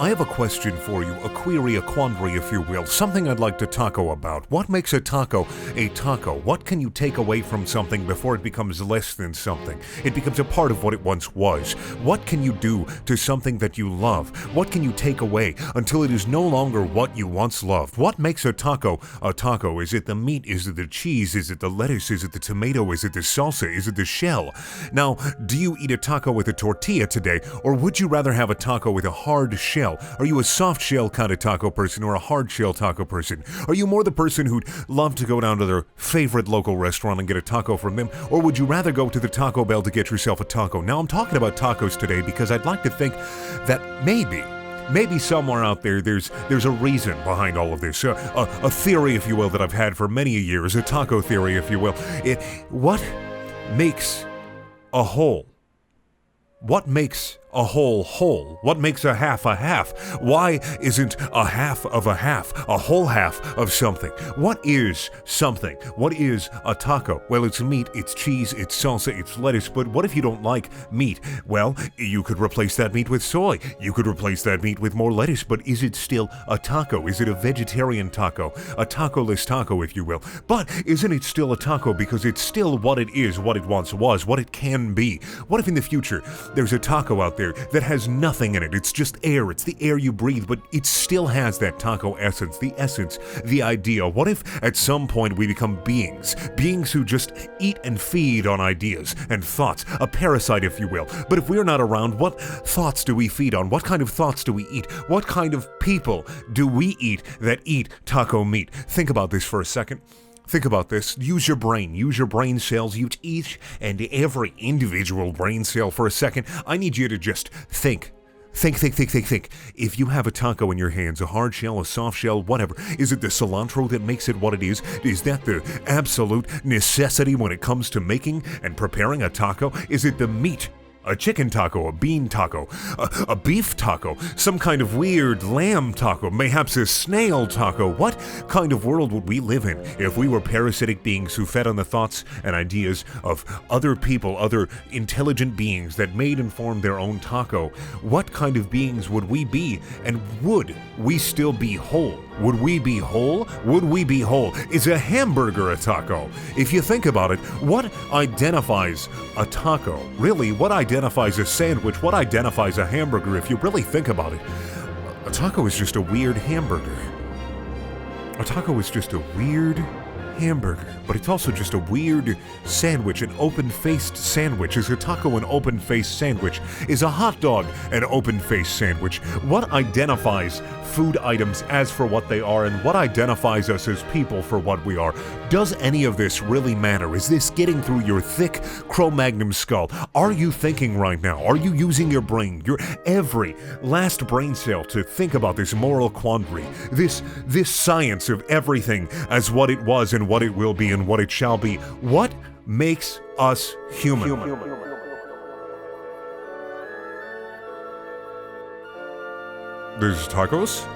I have a question for you, a query, a quandary, if you will, something I'd like to taco about. What makes a taco a taco? What can you take away from something before it becomes less than something? It becomes a part of what it once was. What can you do to something that you love? What can you take away until it is no longer what you once loved? What makes a taco a taco? Is it the meat? Is it the cheese? Is it the lettuce? Is it the tomato? Is it the salsa? Is it the shell? Now, do you eat a taco with a tortilla today, or would you rather have a taco with a hard shell? Are you a soft shell kind of taco person or a hard shell taco person? Are you more the person who'd love to go down to their favorite local restaurant and get a taco from them, or would you rather go to the Taco Bell to get yourself a taco? Now, I'm talking about tacos today because I'd like to think that maybe somewhere out there there's a reason behind all of this, a theory, if you will, that I've had for many years, a taco theory, if you will. What makes a whole? What makes a whole whole? What makes a half a half? Why isn't a half of a half a whole half of something? What is something? What is a taco? Well, it's meat, it's cheese, it's salsa, it's lettuce, but what if you don't like meat? Well, you could replace that meat with soy. You could replace that meat with more lettuce, but is it still a taco? Is it a vegetarian taco? A taco-less taco, if you will. But isn't it still a taco because it's still what it is, what it once was, what it can be? What if in the future there's a taco out there that has nothing in it? It's just air. It's the air you breathe, but it still has that taco essence, the idea. What if at some point we become beings who just eat and feed on ideas and thoughts, a parasite, if you will. But if we're not around, what thoughts do we feed on? What kind of thoughts do we eat? What kind of people do we eat that eat taco meat? Think about this for a second. Think about this. Use your brain cells. Use each and every individual brain cell for a second. I need you to just think. Think. If you have a taco in your hands, a hard shell, a soft shell, whatever, is it the cilantro that makes it what it is? Is that the absolute necessity when it comes to making and preparing a taco? Is it the meat? A chicken taco, a bean taco, a beef taco, some kind of weird lamb taco, mayhaps a snail taco. What kind of world would we live in if we were parasitic beings who fed on the thoughts and ideas of other people, other intelligent beings that made and formed their own taco? What kind of beings would we be, and would we still be whole? Would we be whole? Would we be whole? Is a hamburger a taco? If you think about it, what identifies a taco? Really, what identifies a sandwich? What identifies a hamburger if you really think about it? A taco is just a weird hamburger. A taco is just a weird hamburger, but it's also just a weird sandwich, an open-faced sandwich. Is a taco an open-faced sandwich? Is a hot dog an open-faced sandwich? What identifies food items as for what they are, and what identifies us as people for what we are? Does any of this really matter? Is this getting through your thick Cro-Magnon skull? Are you thinking right now? Are you using your brain, your every last brain cell to think about this moral quandary, this science of everything as what it was and what it will be and what it shall be? What makes us human? There's tacos?